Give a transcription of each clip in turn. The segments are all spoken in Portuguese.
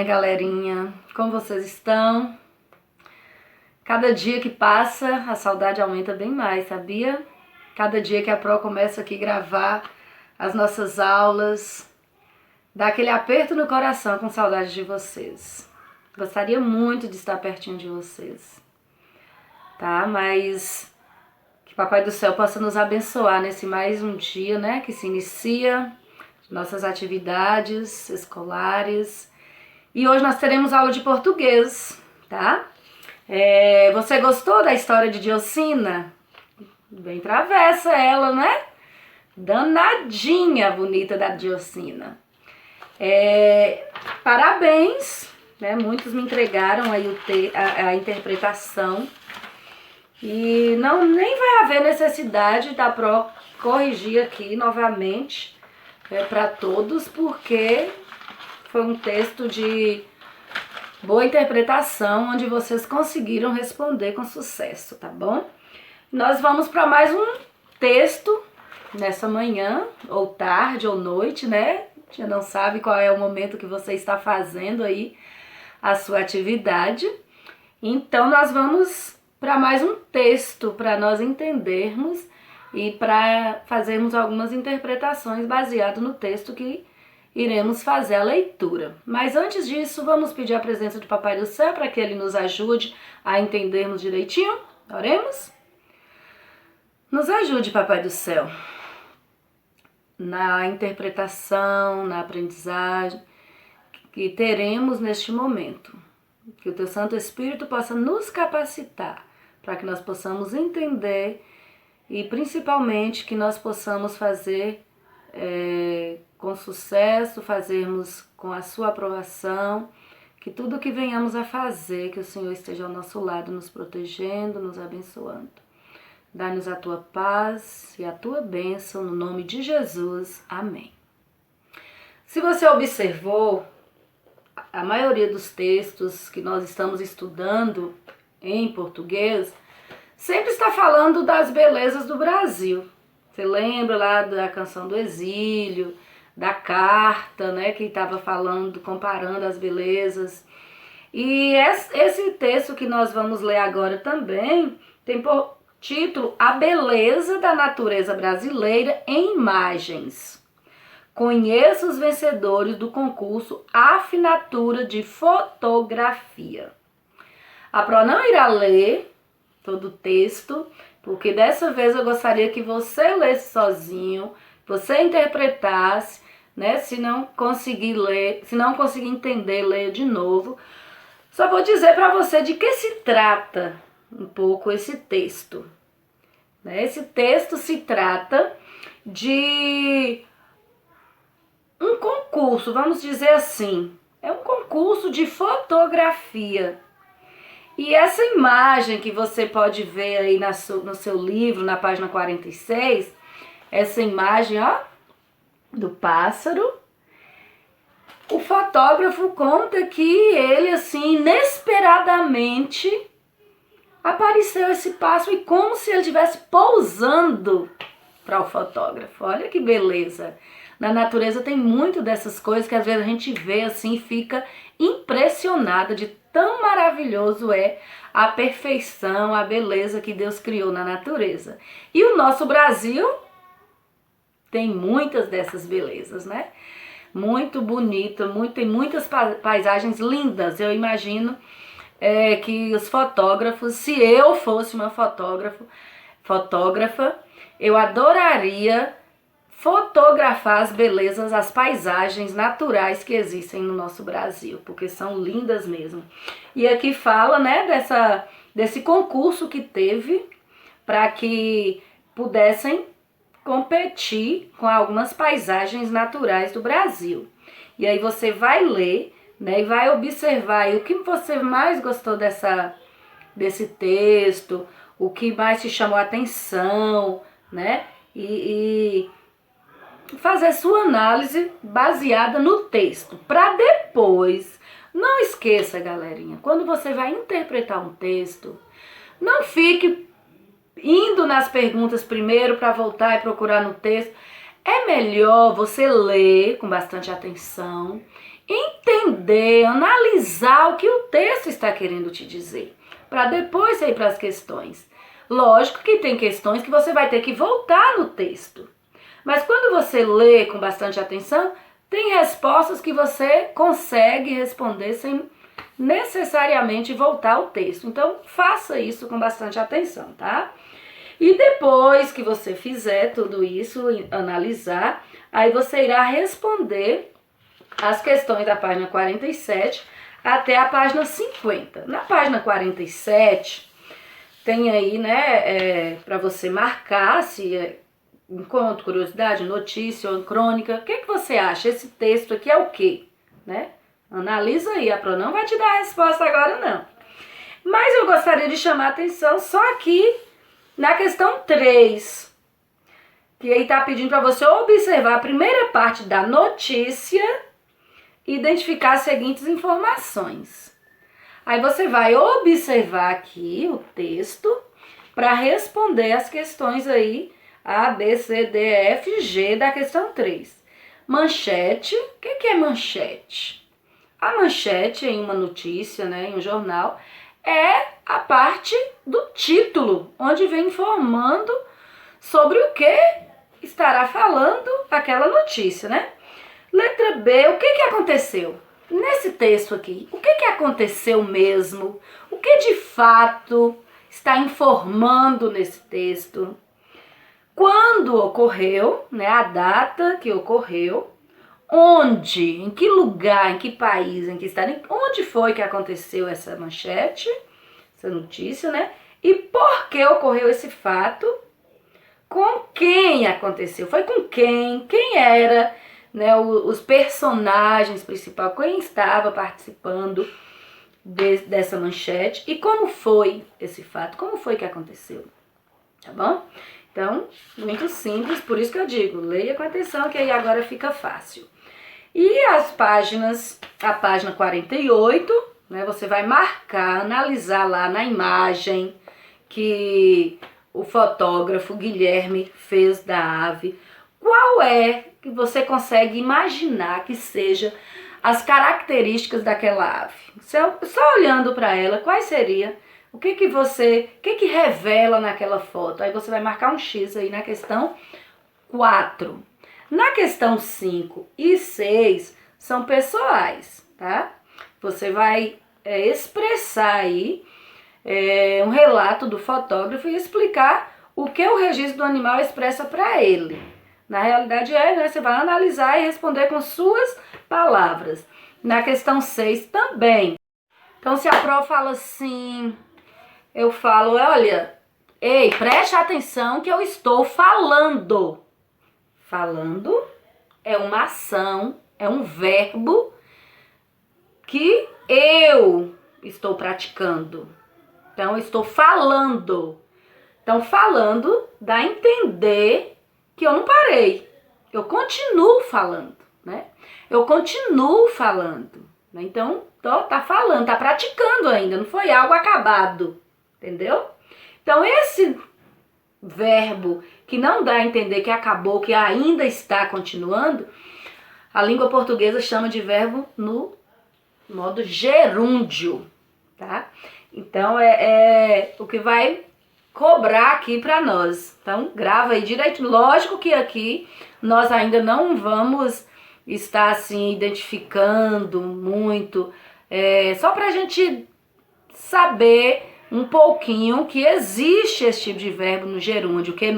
minha galerinha, como vocês estão? Cada dia que passa, a saudade aumenta bem mais, sabia? Cada dia que a Pro começa aqui a gravar as nossas aulas, dá aquele aperto no coração com saudade de vocês. Gostaria muito de estar pertinho de vocês, tá? Mas que Papai do Céu possa nos abençoar nesse mais um dia, né? Que se inicia, nossas atividades escolares. E hoje nós teremos aula de português, tá? Você gostou da história de Diocina? Bem travessa ela, né? Danadinha bonita da Diocina. Parabéns, né? Muitos me entregaram aí a interpretação. E nem vai haver necessidade da Pro corrigir aqui novamente para todos, porque foi um texto de boa interpretação, onde vocês conseguiram responder com sucesso, tá bom? Nós vamos para mais um texto nessa manhã, ou tarde, ou noite, né? Já não sabe qual é o momento que você está fazendo aí a sua atividade. Então, nós vamos para mais um texto para nós entendermos e para fazermos algumas interpretações baseado no texto que iremos fazer a leitura. Mas antes disso, vamos pedir a presença do Papai do Céu para que ele nos ajude a entendermos direitinho. Oremos? Nos ajude, Papai do Céu, na interpretação, na aprendizagem que teremos neste momento. Que o Teu Santo Espírito possa nos capacitar para que nós possamos entender e principalmente que nós possamos fazer com sucesso, fazermos com a sua aprovação, que tudo que venhamos a fazer, que o Senhor esteja ao nosso lado, nos protegendo, nos abençoando. Dá-nos a tua paz e a tua bênção, no nome de Jesus. Amém. Se você observou, a maioria dos textos que nós estamos estudando em português sempre está falando das belezas do Brasil. Você lembra lá da Canção do Exílio, da carta, né, que estava falando, comparando as belezas. E esse texto que nós vamos ler agora também tem por título A Beleza da Natureza Brasileira em Imagens. Conheça os vencedores do concurso Afinatura de Fotografia. A Pro não irá ler todo o texto, porque dessa vez eu gostaria que você lesse sozinho, você interpretasse, né? Se não conseguir ler, se não conseguir entender, leia de novo. Só vou dizer para você de que se trata um pouco esse texto. Esse texto se trata de um concurso, vamos dizer assim. É um concurso de fotografia. E essa imagem que você pode ver aí no seu livro, na página 46, essa imagem, ó, do pássaro, o fotógrafo conta que ele, assim, inesperadamente apareceu esse pássaro e como se ele estivesse pousando para o fotógrafo. Olha que beleza! Na natureza tem muito dessas coisas que às vezes a gente vê assim e fica impressionada de tão maravilhoso é a perfeição, a beleza que Deus criou na natureza. E o nosso Brasil tem muitas dessas belezas, né? Muito bonito, tem muitas paisagens lindas. Eu imagino que os fotógrafos, se eu fosse uma fotógrafa, eu adoraria fotografar as belezas, as paisagens naturais que existem no nosso Brasil, porque são lindas mesmo. E aqui fala, né, desse concurso que teve para que pudessem competir com algumas paisagens naturais do Brasil. E aí você vai ler, né, e vai observar aí o que você mais gostou desse texto, o que mais te chamou a atenção, né, e fazer sua análise baseada no texto, para depois, não esqueça, galerinha, quando você vai interpretar um texto, não fique indo nas perguntas primeiro para voltar e procurar no texto. É melhor você ler com bastante atenção entender, analisar o que o texto está querendo te dizer, para depois ir para as questões. Lógico que tem questões que você vai ter que voltar no texto, mas quando você lê com bastante atenção, tem respostas que você consegue responder sem necessariamente voltar ao texto. Então, faça isso com bastante atenção, tá? E depois que você fizer tudo isso, analisar, aí você irá responder as questões da página 47 até a página 50. Na página 47, tem aí, né, para você marcar se é encontro, curiosidade, notícia ou crônica. O que você acha? Esse texto aqui é o quê? Né? Analisa aí, a Pro não vai te dar a resposta agora não. Mas eu gostaria de chamar a atenção só aqui na questão 3, que aí está pedindo para você observar a primeira parte da notícia e identificar as seguintes informações. Aí você vai observar aqui o texto para responder as questões aí A, B, C, D, E, F, G da questão 3. Manchete, o que é manchete? A manchete em uma notícia, né, em um jornal, é a parte do título, onde vem informando sobre o que estará falando aquela notícia, né? Letra B, o que aconteceu? Nesse texto aqui, o que aconteceu mesmo? O que de fato está informando nesse texto? Quando ocorreu, né, a data que ocorreu, onde, em que lugar, em que país, em que estado, onde foi que aconteceu essa manchete, essa notícia, né? E por que ocorreu esse fato? Com quem aconteceu? Foi com quem? Quem era, né, os personagens principais? Quem estava participando dessa manchete? E como foi esse fato? Como foi que aconteceu? Tá bom? Então, muito simples, por isso que eu digo, leia com atenção que aí agora fica fácil. E as páginas, a página 48, né, você vai marcar, analisar lá na imagem que o fotógrafo Guilherme fez da ave. Qual é que você consegue imaginar que seja as características daquela ave? Só olhando para ela, quais seriam? O que revela naquela foto? Aí você vai marcar um X aí na questão 4. Na questão 5 e 6 são pessoais, tá? Você vai expressar aí um relato do fotógrafo e explicar o que o registro do animal expressa para ele. Na realidade né, você vai analisar e responder com suas palavras. Na questão 6 também. Então se a prova fala assim, eu falo, olha, ei, preste atenção que eu estou falando. Falando é uma ação, é um verbo que eu estou praticando. Então, eu estou falando. Então, falando dá a entender que eu não parei. Eu continuo falando, né? Eu continuo falando. Né? Então, tá falando, tá praticando ainda, não foi algo acabado. Entendeu? Então, esse verbo que não dá a entender que acabou, que ainda está continuando, a língua portuguesa chama de verbo no modo gerúndio, tá? Então, é o que vai cobrar aqui para nós. Então, grava aí direito. Lógico que aqui nós ainda não vamos estar, assim, identificando muito, só para a gente saber um pouquinho que existe esse tipo de verbo no gerúndio, que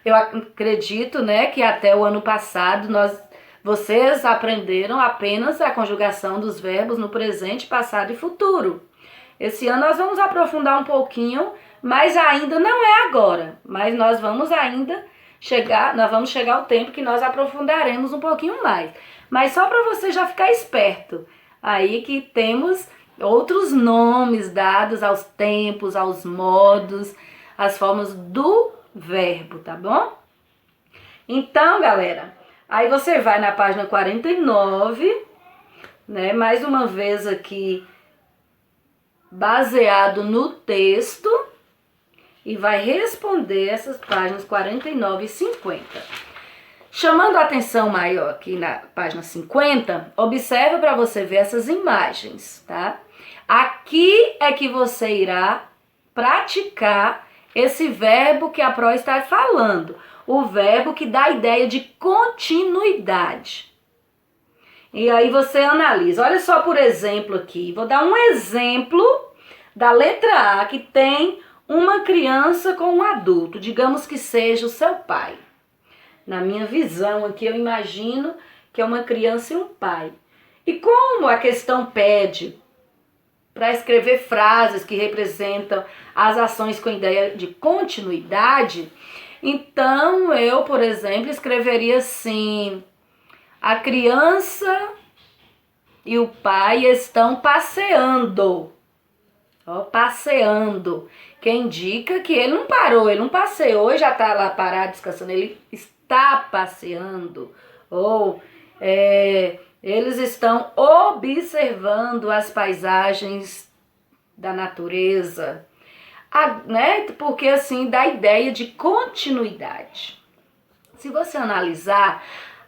eu acredito, né, que até o ano passado vocês aprenderam apenas a conjugação dos verbos no presente, passado e futuro. Esse ano nós vamos aprofundar um pouquinho, mas ainda não é agora, mas nós vamos chegar ao tempo que nós aprofundaremos um pouquinho mais. Mas só para você já ficar esperto, aí que temos outros nomes dados aos tempos, aos modos, às formas do verbo, tá bom? Então, galera, aí você vai na página 49, né? Mais uma vez aqui, baseado no texto, e vai responder essas páginas 49 e 50. Chamando a atenção maior aqui na página 50, observa para você ver essas imagens, tá? Aqui é que você irá praticar esse verbo que a Pro está falando, o verbo que dá a ideia de continuidade. E aí você analisa. Olha só, por exemplo, aqui, vou dar um exemplo da letra A, que tem uma criança com um adulto, digamos que seja o seu pai. Na minha visão aqui, eu imagino que é uma criança e um pai. E como a questão pede para escrever frases que representam as ações com ideia de continuidade, então eu, por exemplo, escreveria assim: a criança e o pai estão passeando. Ó, passeando. Que indica que ele não parou, ele não passeou e já está lá parado descansando, ele está passeando. Ou eles estão observando as paisagens da natureza, né? Porque assim dá ideia de continuidade. Se você analisar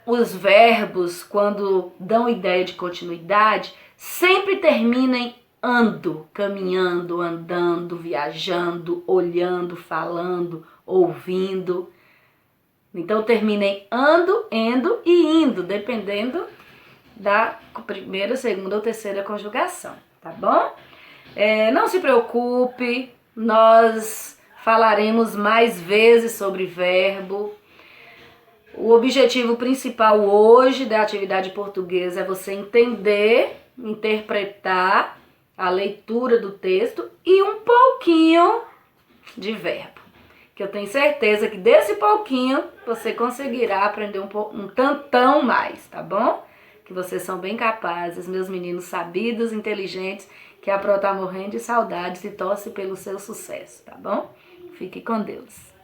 os verbos, quando dão ideia de continuidade, sempre terminam em ando, caminhando, andando, viajando, olhando, falando, ouvindo. Então termina em ando, endo e indo, dependendo da primeira, segunda ou terceira conjugação, tá bom? Não se preocupe, nós falaremos mais vezes sobre verbo. O objetivo principal hoje da atividade portuguesa é você entender, interpretar a leitura do texto e um pouquinho de verbo. Que eu tenho certeza que desse pouquinho você conseguirá aprender um tantão mais, tá bom? Que vocês são bem capazes, meus meninos sabidos, inteligentes, que a Pro tá morrendo de saudades e torce pelo seu sucesso, tá bom? Fique com Deus.